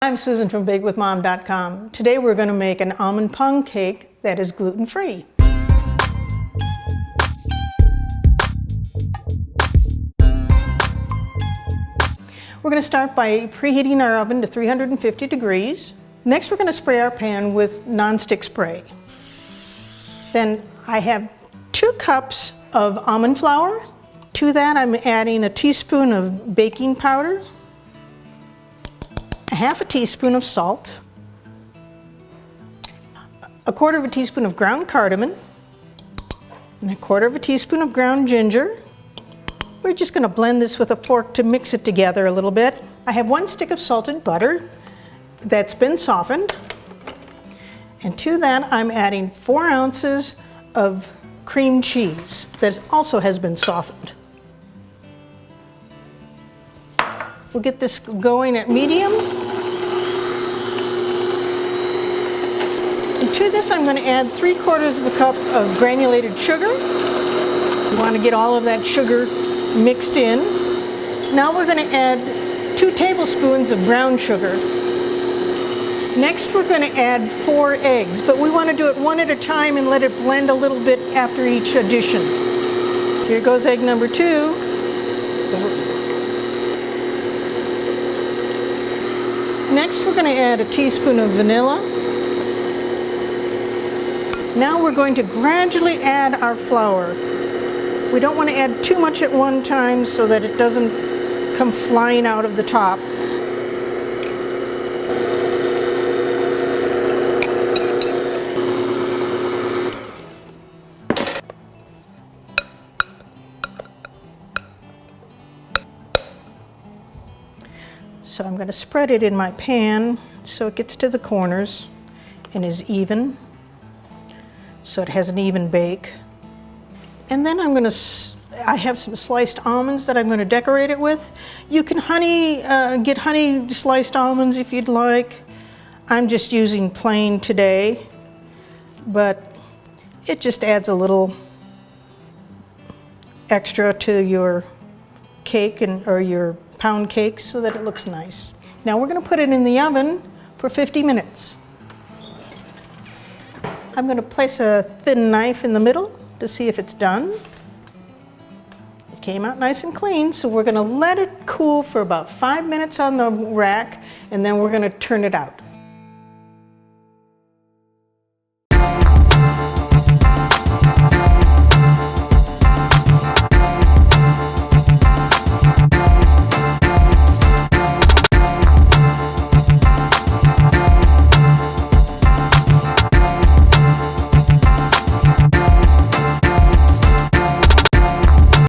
I'm Susan from BakeWithMom.com. Today we're going to make an almond pound cake that is gluten-free. We're going to start by preheating our oven to 350 degrees. Next we're going to spray our pan with nonstick spray. Then I have 2 cups of almond flour. To that I'm adding a teaspoon of baking powder, a half a teaspoon of salt, a quarter of a teaspoon of ground cardamom, and a quarter of a teaspoon of ground ginger. We're just going to blend this with a fork to mix it together a little bit. I have 1 stick of salted butter that's been softened. And to that I'm adding 4 ounces of cream cheese that also has been softened. We'll get this going at medium. And to this I'm going to add 3/4 of a cup of granulated sugar. You want to get all of that sugar mixed in. Now we're going to add 2 tablespoons of brown sugar. Next we're going to add 4 eggs, but we want to do it one at a time and let it blend a little bit after each addition. Here goes egg number 2. Next we're going to add a teaspoon of vanilla. Now we're going to gradually add our flour. We don't want to add too much at one time so that it doesn't come flying out of the top. So I'm going to spread it in my pan so it gets to the corners and is even, so it has an even bake. And then I have some sliced almonds that I'm going to decorate it with. You can get honey sliced almonds if you'd like. I'm just using plain today, but it just adds a little extra to your cake or your pound cake so that it looks nice. Now we're going to put it in the oven for 50 minutes. I'm going to place a thin knife in the middle to see if it's done. It came out nice and clean, so we're going to let it cool for about 5 minutes on the rack, and then we're going to turn it out.